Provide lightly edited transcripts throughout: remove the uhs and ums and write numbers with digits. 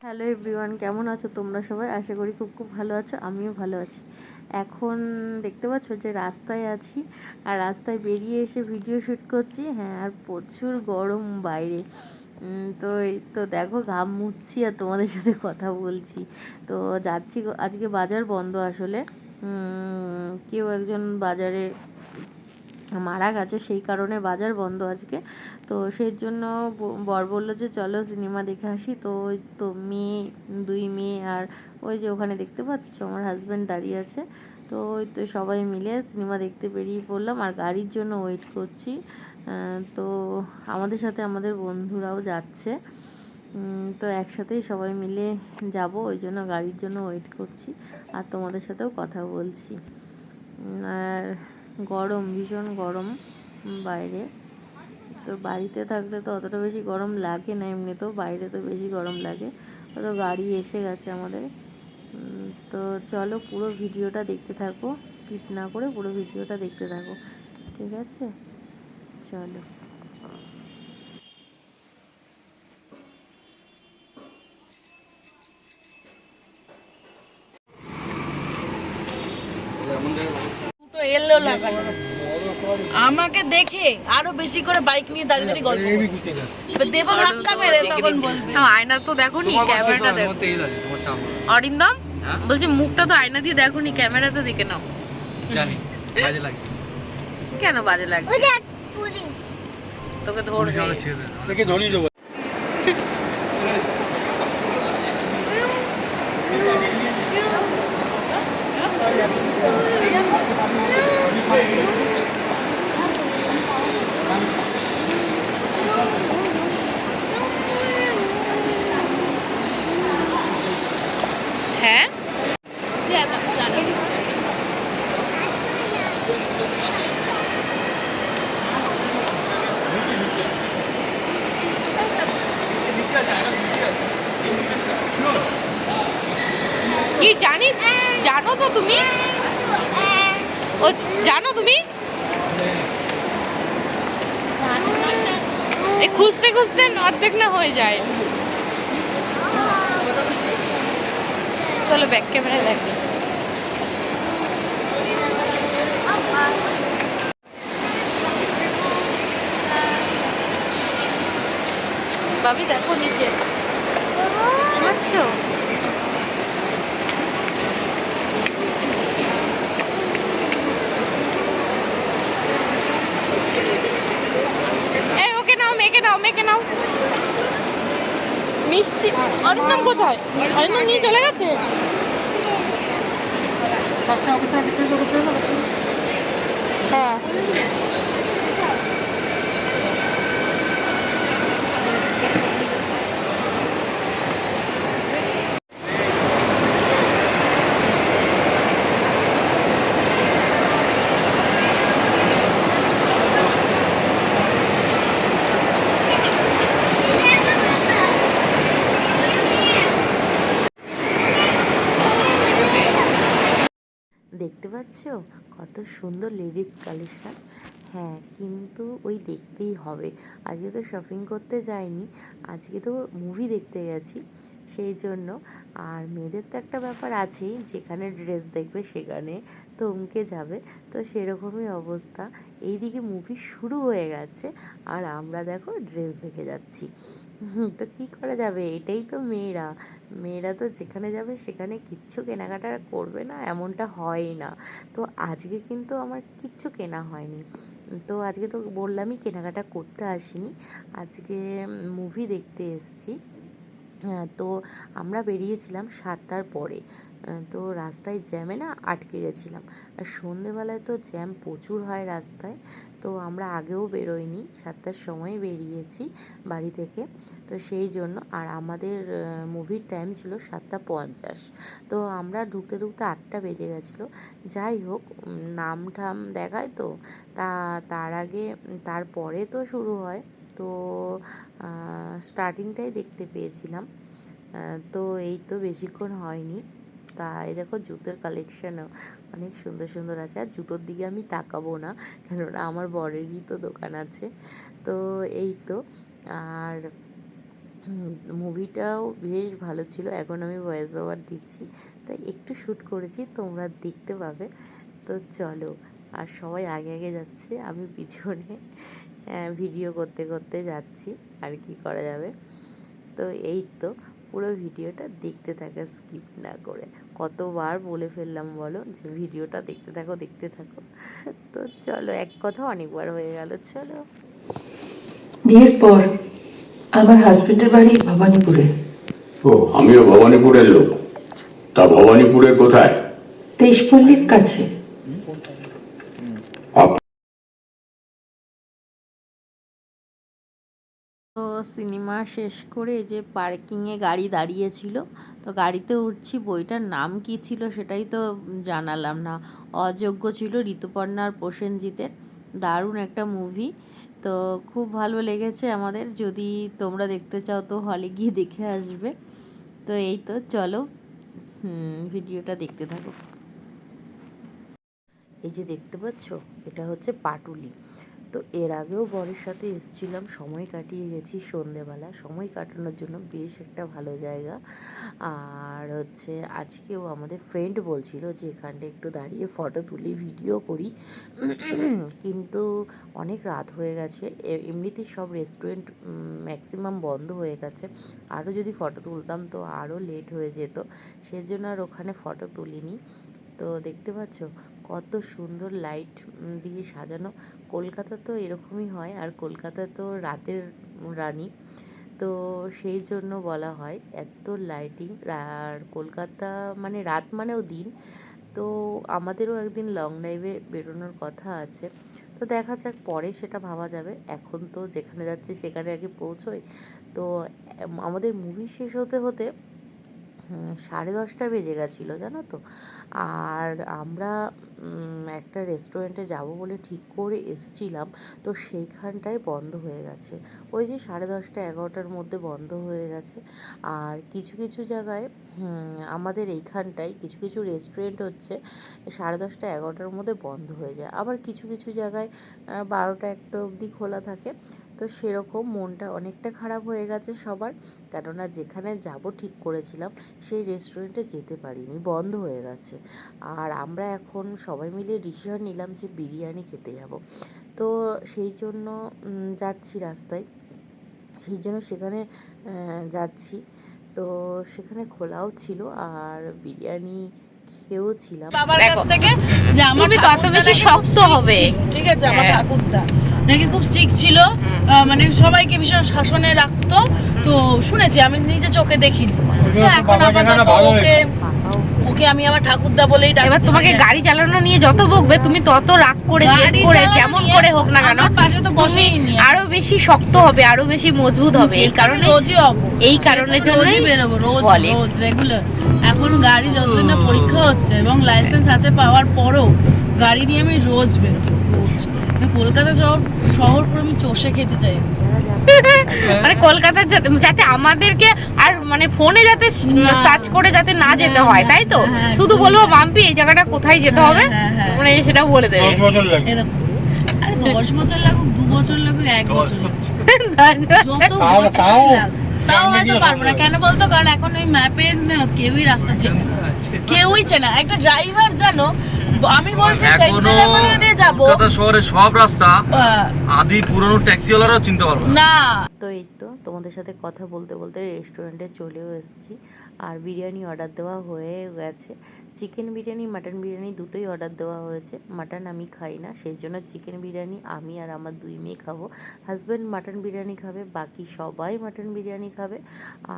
Hello everyone, কেমন আছো তোমরা সবাই? আশা করি খুব খুব ভালো আছো। আমিও ভালো আছি। এখন দেখতে পাচ্ছ যে রাস্তায় আছি, আর রাস্তায় বেরিয়ে এসে ভিডিও শ্যুট করছি। হ্যাঁ, আর প্রচুর গরম বাইরে। তো এই তো দেখো ঘাম মুছছি আর তোমাদের সাথে কথা বলছি। তো যাচ্ছি আজকে বাজার বন্ধ আসলে। কেউ একজন বাজারে মারা গেছে, সেই কারণে বাজার বন্ধ আজকে। তো সেই জন্য বর বললো যে চলো সিনেমা দেখে আসি। তো ওই তো দুই মেয়ে আর ওই যে ওখানে দেখতে পাচ্ছ আমার হাজব্যান্ড দাঁড়িয়ে আছে। তো ওই তো সবাই মিলে সিনেমা দেখতে বেরিয়ে পড়লাম, আর গাড়ির জন্য ওয়েট করছি। তো আমাদের সাথে আমাদের বন্ধুরাও যাচ্ছে। তো একসাথেই সবাই মিলে যাব, ওই জন্য গাড়ির জন্য ওয়েট করছি আর তোমাদের সাথেও কথা বলছি। আর গরম, ভীষণ গরম বাইরে। তো বাড়িতে থাকলে তো অতটা বেশি গরম লাগে না, এমনিতেও বাইরে তো বেশি গরম লাগে। তো গাড়ি এসে গেছে আমাদের। তো চলো পুরো ভিডিওটা দেখতে থাকো, স্কিপ না করে পুরো ভিডিওটা দেখতে থাকো, ঠিক আছে? চলো। দুটো এলো লাগানো আছে। আমাকে দেখে আরো বেশি করে বাইক নিয়ে দাঁড়িয়ে দাঁড়িয়ে গল্প করছে। এবার দেবো ধাক্কা মেরে, তখন বলবে আয়না তো দেখো নি, ক্যামেরাটা দেখো। অরিন্দম বলছি মুখটা তো আয়না দিয়ে দেখো নি, ক্যামেরাটা দেখে নাও। জানি বাজে লাগে। কেন বাজে লাগবে? তোকে ধরবে। দেখে ধরিয়ে দেবো। হ্যাঁ, কি জানিস? জানো তো তুমি? ও জানো তুমি? এই খুঁজতে খুঁজতে অর্ধেক না হয়ে যায়। চলো ব্যাক ক্যামেরা দেখি। ভাবি দেখো নিচে বুঝছো? এই ওকে নাও, মেয়েকে নাও, মেয়েকে নাও। মিষ্টি অরিন্দম কোথায়? অরিন্দম নিয়ে চলে গেছে। হ্যাঁ, দেখতে পাচ্ছ কত সুন্দর লেডিস কালেকশন। হ্যাঁ, কিন্তু ওই দেখতেই হবে। আজকে তো শপিং করতে যাইনি, আজকে তো মুভি দেখতে গেছি, সেই জন্য। আর মেয়েদের তো একটা ব্যাপার আছেই, যেখানে ড্রেস দেখবে সেখানে থমকে যাবে। তো সেরকমই অবস্থা। এইদিকে মুভি শুরু হয়ে গেছে আর আমরা দেখো ড্রেস দেখে যাচ্ছি। তো কী করা যাবে, এটাই তো মেয়েরা। মেয়েরা তো যেখানে যাবে সেখানে কিচ্ছু কেনাকাটা করবে না এমনটা হয় না। তো আজকে কিন্তু আমার কিচ্ছু কেনা হয়নি। তো আজকে তো বললামই কেনাকাটা করতে আসিনি, আজকে মুভি দেখতে এসেছি। হ্যাঁ, তো আমরা বেরিয়েছিলাম 7টার পরে। তো রাস্তায় জ্যামে না আটকে গেছিলাম। আর সন্ধেবেলায় তো জ্যাম প্রচুর হয় রাস্তায়। তো আমরা আগেও বেরোইনি, 7টার সময় বেরিয়েছি বাড়ি থেকে। তো সেই জন্য, আর আমাদের মুভির টাইম ছিল 7:50। তো আমরা ঢুকতে ঢুকতে 8টা বেজে গেছিলো। যাই হোক, নাম ঠাম দেখায় তো, তার আগে তারপরে তো শুরু হয়। তো স্টার্টিংটাই দেখতে পেয়েছিলাম। তো এই তো বেশিক্ষণ হয়নি। এই দেখো জুতোর কালেকশানও অনেক সুন্দর সুন্দর আছে। আর জুতোর দিকে আমি তাকাবো না, কেননা আমার বরেরই তো দোকান আছে। তো এই তো। আর মুভিটাও বেশ ভালো ছিল। এখন আমি ভয়েস ওভার দিচ্ছি, তাই একটু শ্যুট করেছি, তোমরা দেখতে পাবে। তো চলো, আর সবাই আগে আগে যাচ্ছে, আমি পিছনে ভিডিও করতে করতে যাচ্ছি, আর কি করা যাবে। তো এই তো, পুরো ভিডিওটা দেখতে থাকা স্কিপ না করে। কতবার বলে ফেললাম বলো যে ভিডিওটা দেখতে থাকো দেখতে থাকো। তো চলো, এক কথা অনেকবার হয়ে গেল, চলো। বিয়ের পর আমার হাজবেন্ডের বাড়ি ভবানীপুরে। ও, আমিও ভবানীপুরের লোক। তা ভবানীপুরের কোথায়? দেশপল্লীর কাছে। আপ- তো সিনেমা শেষ করে এই যে পার্কিংয়ে গাড়ি দাঁড়িয়েছিল, তো গাড়িতে উঠছি। বইটার নাম কি ছিল সেটাই তো জানালাম না। অযোগ্য ছিল, ঋতুপর্ণা আর প্রসেনজিতের। দারুণ একটা মুভি, তো খুব ভালো লেগেছে আমাদের। যদি তোমরা দেখতে চাও তো হলে গিয়ে দেখে আসবে। তো এই তো চলো, ভিডিওটা দেখতে থাকো। এই যে দেখতে পাচ্ছ, এটা হচ্ছে পাটুলি। তো এর আগেও বরের সাথে এসেছিলাম, সময় কাটিয়ে গেছি সন্ধেবেলা। সময় কাটানোর জন্য বেশ একটা ভালো জায়গা। আর হচ্ছে আজকেও আমাদের ফ্রেন্ড বলছিল যে এখানটা একটু দাঁড়িয়ে ফটো তুলি, ভিডিও করি, কিন্তু অনেক রাত হয়ে গেছে। এমনিতেই সব রেস্টুরেন্ট ম্যাক্সিমাম বন্ধ হয়ে গেছে। আরও যদি ফটো তুলতাম তো আরও লেট হয়ে যেত, সেজন্য আর ওখানে ফটো তুলিনি। তো দেখতে পাচ্ছ কত সুন্দর লাইট দিয়ে সাজানো। কলকাতা তো এরকমই হয়, আর কলকাতা তো রাতের রানী, তো সেই জন্য বলা হয় এত লাইটিং। আর কলকাতা মানে রাত মানেও দিন। তো আমাদেরও একদিন লং ড্রাইভে বেরোনোর কথা আছে, তো দেখা যাক, পরে সেটা ভাবা যাবে। এখন তো যেখানে যাচ্ছি সেখানে আগে পৌঁছোই। তো আমাদের মুভি শেষ হতে হতে 10:30 বেজে গেছিলো, জানো তো। আর আমরা একটা রেস্টুরেন্টে যাব বলে ঠিক করে এসছিলাম, তো সেইখানটায় বন্ধ হয়ে গেছে। ওই যে 10:30 11টার মধ্যে বন্ধ হয়ে গেছে। আর কিছু কিছু জায়গায় আমাদের এইখানটায় কিছু কিছু রেস্টুরেন্ট হচ্ছে 10:30 11টার মধ্যে বন্ধ হয়ে যায়। আবার কিছু কিছু জায়গায় 12টা 1টা অবধি খোলা থাকে। তো সেরকম মনটা অনেকটা খারাপ হয়ে গেছে সবার, কেননা যেখানে যাব ঠিক করেছিলাম সেই রেস্টুরেন্টে যেতে পারিনি, বন্ধ হয়ে গেছে। আর আমরা এখন সবাই মিলে ডিসিশন নিলাম যে বিরিয়ানি খেতে যাব। তো সেই জন্য যাচ্ছি রাস্তায়, সেই জন্য সেখানে যাচ্ছি। তো সেখানে খোলাও ছিল, আর বিরিয়ানি খেয়েও ছিলাম। বাবার কাছ থেকে যে আমার তুমি তত বেশি শক্ত হবে। ঠিক আছে, আমার ঠাকুরদা নাকি খুব স্ট্রিক্ট ছিল, মানে সবাইকে ভীষণ শাসনে রাখতো। তো শুনেছি, আমি নিজে চোখে দেখিনি। তো এখন আপাতত ওকে আমি আমার ঠাকুরদা বলেই ডাকি। এবার তোমাকে গাড়ি চালানো নিয়ে যত বকবে তুমি তত রাগ করে জেদ করে যেমন করে হোক না কেন পাশে তো বসেই নি, আরো বেশি শক্ত হবে, আরো বেশি মজবুত হবে। এই কারণে রোজই হবো, এই কারণের জন্যই রোজই বেরোবো, রোজ বলে। রোজ রেগুলার। এখন গাড়ি যতদিন না পরীক্ষা হচ্ছে এবং লাইসেন্স হাতে পাওয়ার পরও গাড়ি নিয়ে আমি রোজ বেরোবো, রোজ। কলকাতা শহর পুরো আমি চষে খেতে চাই। মানে কলকাতার যাতে আমাদেরকে আর মানে ফোনে যাতে সার্চ করে যাতে না যেতে হয়, তাই তো। শুধু বলবো মাম্পি এই জায়গাটা কোথায় যেতে হবে, মানে সেটা বলে দেবে। 10 বছর লাগে। এরকম আরে 10 বছর লাগুক, 2 বছর লাগুক, 1 বছর লাগুক, যত তাও- বছর তাও- লাগুক, তাও হয়তো পারবো না। কেন বলতো? কারণ এখন ওই ম্যাপের কেউই রাস্তা চেনে না, কেউই চেনে না। একটা ড্রাইভার জানো, আমি বলছি সেন্ট্রাল এভিনিউ দিয়ে যাবো, কলকাতা শহরের সব রাস্তা আহ, আদি পুরনো ট্যাক্সিওয়ালারাও চিনতে পারবে না। না। তো এই তো তোমাদের সাথে কথা বলতে বলতে রেস্টুরেন্টে চলেও এসেছি, আর বিরিয়ানি অর্ডার দেওয়া হয়ে গেছে। চিকেন বিরিয়ানি মাটন বিরিয়ানি দুটোই অর্ডার দেওয়া হয়েছে। মাটন আমি খাই না, সেই জন্য চিকেন বিরিয়ানি আমি আর আমার 2 মেয়ে খাবো। হাজব্যান্ড মাটন বিরিয়ানি খাবে, বাকি সবাই মাটন বিরিয়ানি খাবে।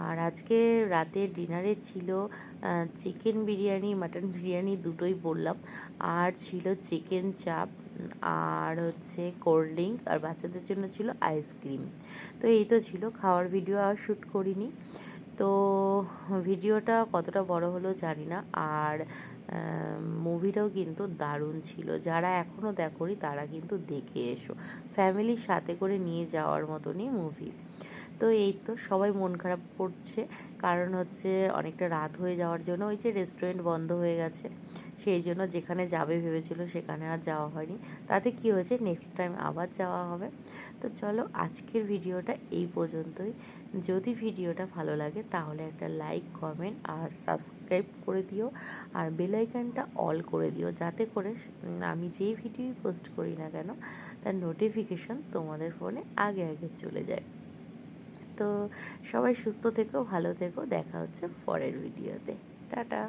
আর আজকে রাতে ডিনারে ছিল চিকেন বিরিয়ানি মাটন বিরিয়ানি দুটোই বললাম, আর ছিল চিকেন চাপ, আর হচ্ছে কোল্ড ড্রিঙ্ক, আর বাচ্চাদের জন্য ছিল আইসক্রিম। তো এই তো ছিল, খাওয়ার ভিডিও আর শ্যুট করিনি। তো ভিডিওটা কতটা বড় হলো জানি না। আর মুভিটাও কিন্তু দারুণ ছিল, যারা এখনও দেখোনি তারা কিন্তু দেখে এসো, ফ্যামিলির সাথে করে নিয়ে যাওয়ার মতনই মুভি। তো এই তো সবাই মন খারাপ করছে, কারণ হচ্ছে অনেকটা রাত হয়ে যাওয়ার জন্য ওই যে রেস্টুরেন্ট বন্ধ হয়ে গেছে, সেই জন্য যেখানে যাবে ভেবেছিল সেখানে আর যাওয়া হয়নি। তাতে কি হয়েছে, নেক্সট টাইম আবার যাওয়া হবে। তো চলো আজকের ভিডিওটা এই পর্যন্তই। যদি ভিডিওটা ভালো লাগে তাহলে একটা লাইক, কমেন্ট আর সাবস্ক্রাইব করে দিও, আর বেল আইকনটা অল করে দিও, যাতে করে আমি যেই ভিডিও পোস্ট করি না কেন তার নোটিফিকেশন তোমাদের ফোনে আগে আগে চলে যায়। তো সবাই সুস্থ থেকো, ভালো থেকো, দেখা হচ্ছে পরের ভিডিওতে। টাটা।